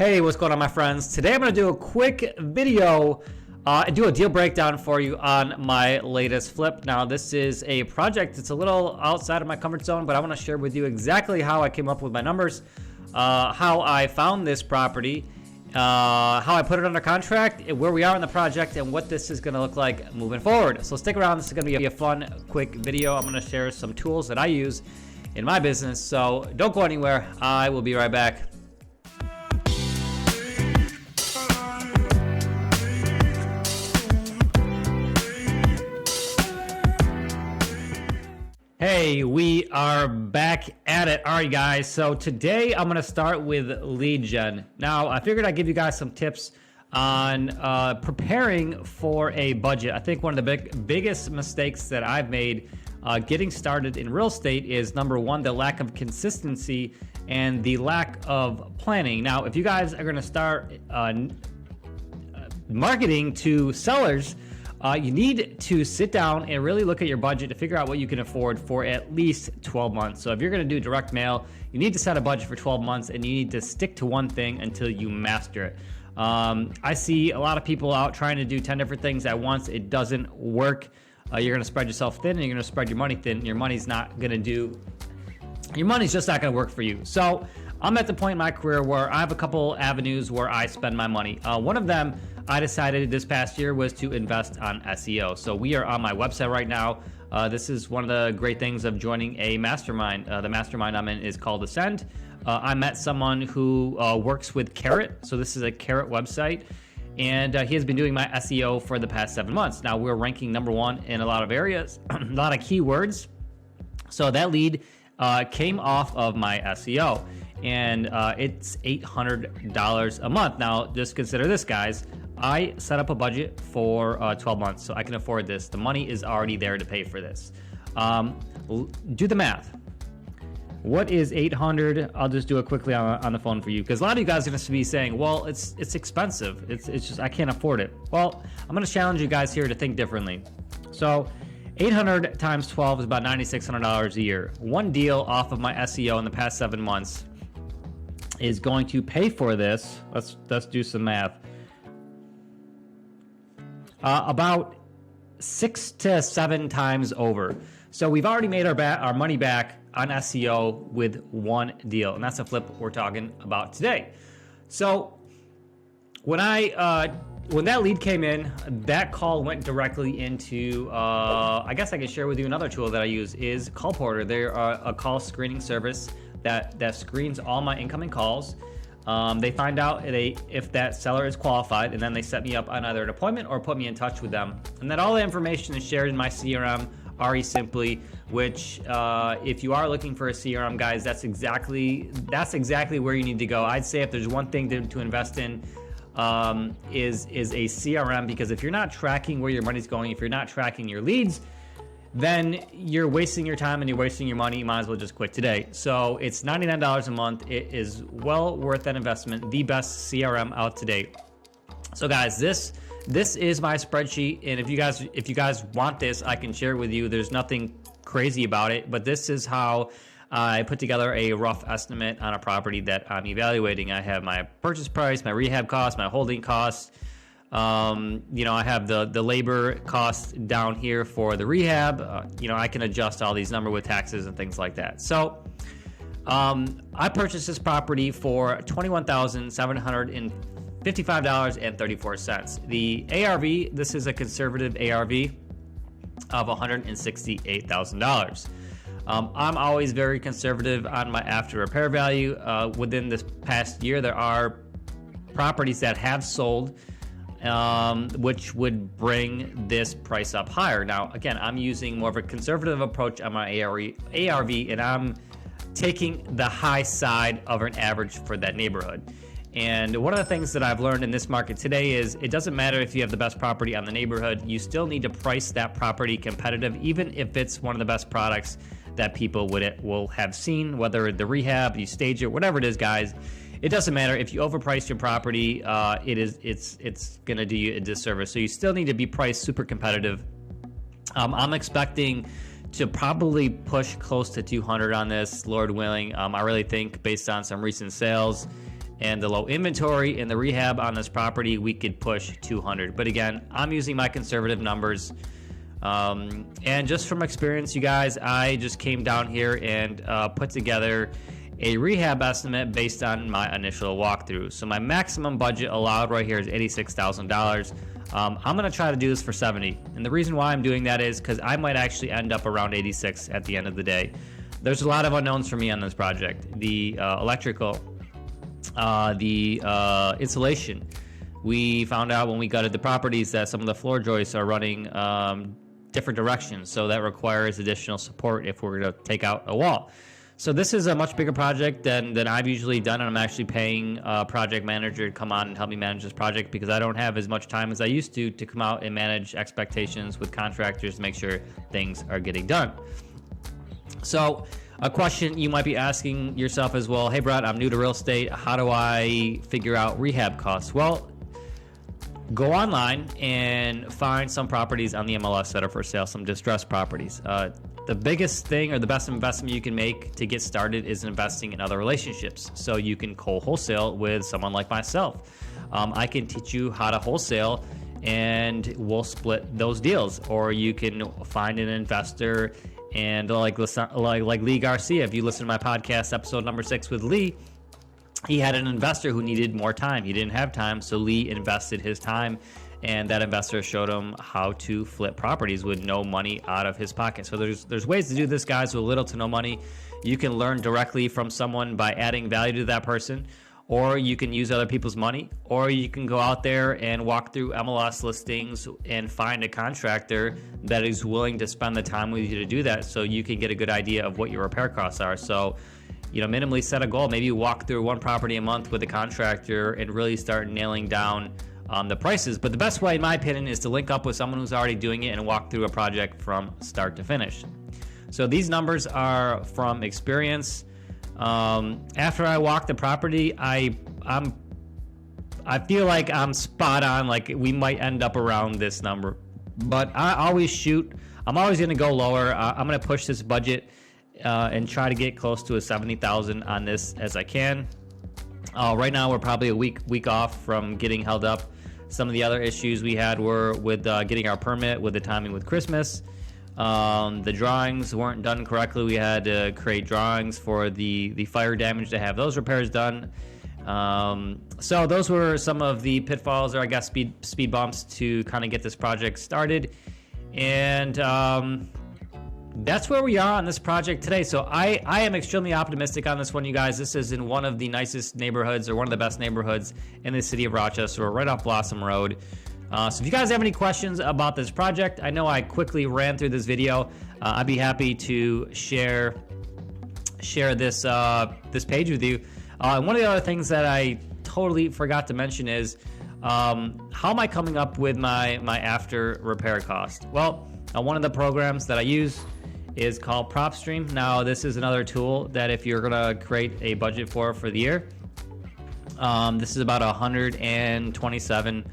Hey, what's going on, my friends? Today I'm going to do a quick video and do a deal breakdown for you on my latest flip. Now, this is a project that's a little outside of my comfort zone, but I want to share with you exactly how I came up with my numbers, how I found this property, how I put it under contract, where we are in the project, and what this is going to look like moving forward. So stick around. This is going to be a fun, quick video. I'm going to share some tools that I use in my business. So don't go anywhere. I will be right back. Hey, we are back at it. All right, guys. So today I'm going to start with lead gen. Now, I figured I'd give you guys some tips on preparing for a budget. I think one of the biggest mistakes that I've made getting started in real estate is, number one, the lack of consistency and the lack of planning. Now, if you guys are going to start marketing to sellers, you need to sit down and really look at your budget to figure out what you can afford for at least 12 months. So if you're going to do direct mail, you need to set a budget for 12 months and you need to stick to one thing until you master it. I see a lot of people out trying to do 10 different things at once. It doesn't work. You're going to spread yourself thin and you're going to spread your money thin. Your money's just not going to work for you. So I'm at the point in my career where I have a couple avenues where I spend my money. One of them I decided this past year was to invest on SEO. So we are on my website right now. This is one of the great things of joining a mastermind. The mastermind I'm in is called Ascend. I met someone who works with Carrot. So this is a Carrot website. And he has been doing my SEO for the past 7 months. Now we're ranking #1 in a lot of areas, a lot of keywords. So that lead came off of my SEO. And it's $800 a month. Now, just consider this, guys. I set up a budget for 12 months, so I can afford this. The money is already there to pay for this. Do the math. What is 800? I'll just do it quickly on the phone for you, because a lot of you guys are going to be saying, well, it's expensive. It's just, I can't afford it. Well, I'm going to challenge you guys here to think differently. So 800 times 12 is about $9,600 a year. One deal off of my SEO in the past 7 months is going to pay for this. Let's do some math. About 6 to 7 times over. So we've already made our money back on SEO with one deal, and that's a flip we're talking about today. So when that lead came in, that call went directly into, I guess I can share with you another tool that I use is Call Porter. They're a call screening service that screens all my incoming calls. They find out if that seller is qualified, and then they set me up on either an appointment or put me in touch with them. And then all the information is shared in my CRM, RE Simply, which if you are looking for a CRM, guys, that's exactly where you need to go. I'd say if there's one thing to invest in, is a CRM, because if you're not tracking where your money's going, if you're not tracking your leads, then you're wasting your time and you're wasting your money. You might as well just quit today. So it's $99 a month. It is well worth that investment. The best CRM out to date. So guys, this is my spreadsheet, and if you guys want this, I can share it with you. There's nothing crazy about it, but this is how I put together a rough estimate on a property that I'm evaluating. I have my purchase price, my rehab cost, my holding costs. I have the labor cost down here for the rehab. I can adjust all these numbers with taxes and things like that. So I purchased this property for $21,755.34. The ARV, this is a conservative ARV of $168,000. I'm always very conservative on my after repair value. Within this past year, there are properties that have sold, which would bring this price up higher. Now, again, I'm using more of a conservative approach on my ARV, and I'm taking the high side of an average for that neighborhood. And one of the things that I've learned in this market today is it doesn't matter if you have the best property on the neighborhood, you still need to price that property competitive, even if it's one of the best products that people will have seen, whether the rehab, you stage it, whatever it is, guys. It doesn't matter if you overprice your property. It's going to do you a disservice. So you still need to be priced super competitive. I'm expecting to probably push close to 200 on this, Lord willing. I really think based on some recent sales and the low inventory and the rehab on this property, we could push 200. But again, I'm using my conservative numbers. And just from experience, you guys, I just came down here and put together a rehab estimate based on my initial walkthrough. So my maximum budget allowed right here is $86,000. I'm going to try to do this for 70. And the reason why I'm doing that is because I might actually end up around 86 at the end of the day. There's a lot of unknowns for me on this project. The electrical, the insulation. We found out when we gutted the properties that some of the floor joists are running different directions. So that requires additional support if we're going to take out a wall. So this is a much bigger project than I've usually done, and I'm actually paying a project manager to come on and help me manage this project because I don't have as much time as I used to come out and manage expectations with contractors to make sure things are getting done. So a question you might be asking yourself as well, hey Brad, I'm new to real estate. How do I figure out rehab costs? Well, go online and find some properties on the MLS that are for sale, some distressed properties. The biggest thing or the best investment you can make to get started is investing in other relationships. So you can wholesale with someone like myself. I can teach you how to wholesale and we'll split those deals. Or you can find an investor and like Lee Garcia. If you listen to my podcast, episode number 6 with Lee, he had an investor who needed more time. He didn't have time, so Lee invested his time, and that investor showed him how to flip properties with no money out of his pocket. So there's ways to do this, guys, with little to no money. You can learn directly from someone by adding value to that person, or you can use other people's money, or you can go out there and walk through MLS listings and find a contractor that is willing to spend the time with you to do that so you can get a good idea of what your repair costs are. So, minimally set a goal. Maybe you walk through one property a month with a contractor and really start nailing down the prices. But the best way, in my opinion, is to link up with someone who's already doing it and walk through a project from start to finish. So these numbers are from experience. After I walk the property, I feel like I'm spot on. Like we might end up around this number, but I'm always going to go lower. I'm going to push this budget and try to get close to a 70,000 on this as I can. Right now, we're probably a week off from getting held up. Some of the other issues we had were with getting our permit, with the timing with Christmas. The drawings weren't done correctly. We had to create drawings for the fire damage to have those repairs done. So those were some of the pitfalls, or I guess speed bumps to kind of get this project started. And that's where we are on this project today. So I am extremely optimistic on this one, you guys. This is in one of the nicest neighborhoods, or one of the best neighborhoods in the city of Rochester. We're right off Blossom Road. So if you guys have any questions about this project, I know I quickly ran through this video. I'd be happy to share this page with you. And one of the other things that I totally forgot to mention is how am I coming up with my after repair cost? Well, one of the programs that I use is called PropStream. Now, this is another tool that if you're gonna create a budget for the year, this is about $127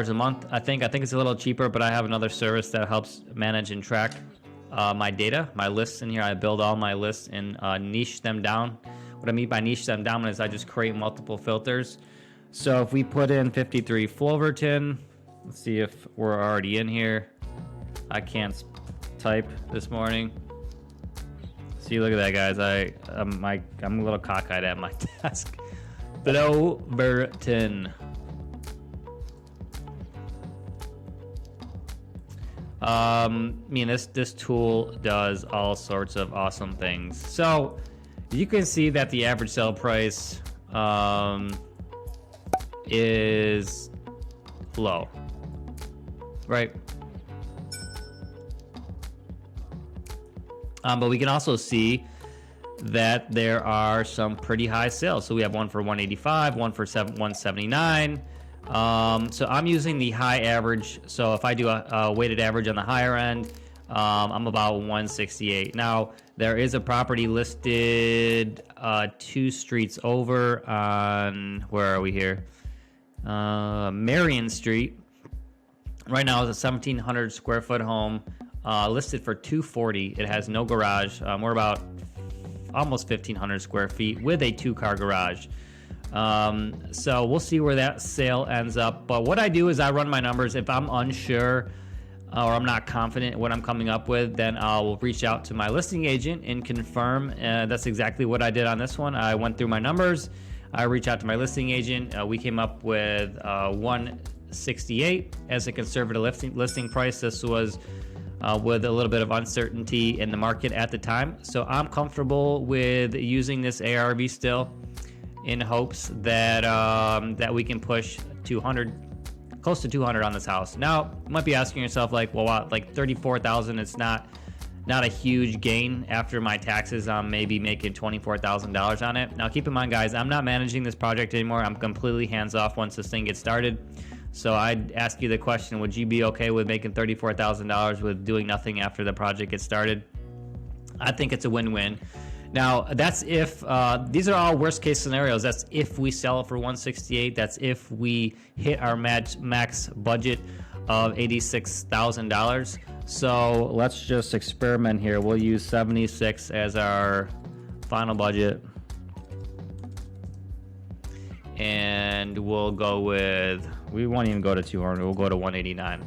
a month. I think it's a little cheaper, but I have another service that helps manage and track my data, my lists in here. I build all my lists and niche them down. What I mean by niche them down is I just create multiple filters. So if we put in 53 Floverton, let's see if we're already in here. I can't type this morning. See, look at that, guys. I'm a little cockeyed at my desk. Floverton. This tool does all sorts of awesome things. So you can see that the average sale price is low, right? But we can also see that there are some pretty high sales. So we have one for 185, one for 179. So I'm using the high average. So if I do a weighted average on the higher end, I'm about 168. Now, there is a property listed 2 streets over on, where are we here? Marion Street. Right now it's a 1,700 square foot home, listed for $240. It has no garage. We're about almost 1,500 square feet with a 2-car garage. So we'll see where that sale ends up. But what I do is I run my numbers. If I'm unsure or I'm not confident in what I'm coming up with, then I'll reach out to my listing agent and confirm. That's exactly what I did on this one. I went through my numbers. I reached out to my listing agent. We came up with 168 as a conservative listing price. This was with a little bit of uncertainty in the market at the time. So I'm comfortable with using this ARV still, in hopes that that we can push 200, close to 200 on this house. Now, you might be asking yourself, like, well, what, like 34,000, it's not a huge gain after my taxes. I'm maybe making $24,000 on it. Now, keep in mind, guys, I'm not managing this project anymore. I'm completely hands off once this thing gets started. So I'd ask you the question, would you be okay with making $34,000 with doing nothing after the project gets started? I think it's a win-win. Now, that's if, these are all worst case scenarios. That's if we sell it for 168. That's if we hit our max budget of $86,000. So let's just experiment here. We'll use 76 as our final budget. And we'll go with, we won't even go to 200. We'll go to 189.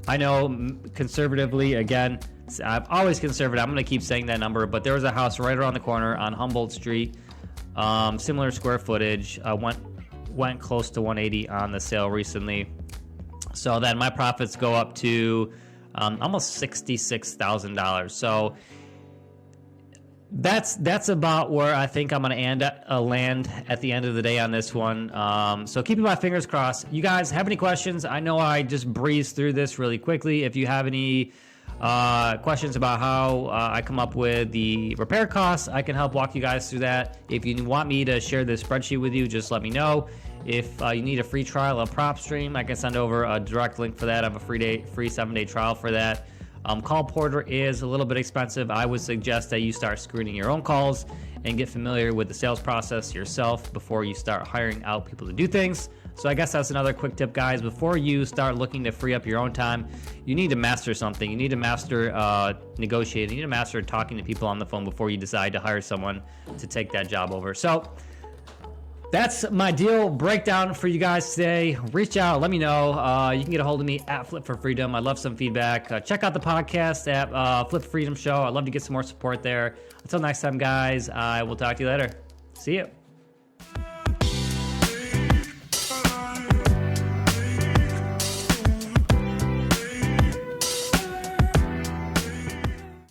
I know conservatively, again, I'm always conservative. I'm going to keep saying that number, but there was a house right around the corner on Humboldt Street, similar square footage, went close to 180 on the sale recently. So then my profits go up to almost $66,000. So that's about where I think I'm going to land at the end of the day on this one. So keeping my fingers crossed. You guys have any questions? I know I just breezed through this really quickly. If you have any questions about how I come up with the repair costs, I can help walk you guys through that. If you want me to share this spreadsheet with you, just let me know. If you need a free trial of PropStream, I can send over a direct link for that. I have a free 7-day trial for that. Call Porter is a little bit expensive. I would suggest that you start screening your own calls and get familiar with the sales process yourself before you start hiring out people to do things. So I guess that's another quick tip, guys. Before you start looking to free up your own time, you need to master something. You need to master negotiating. You need to master talking to people on the phone before you decide to hire someone to take that job over. So that's my deal breakdown for you guys today. Reach out, let me know. You can get a hold of me at Flip for Freedom. I'd love some feedback. Check out the podcast at Flip Freedom Show. I'd love to get some more support there. Until next time, guys, I will talk to you later. See you.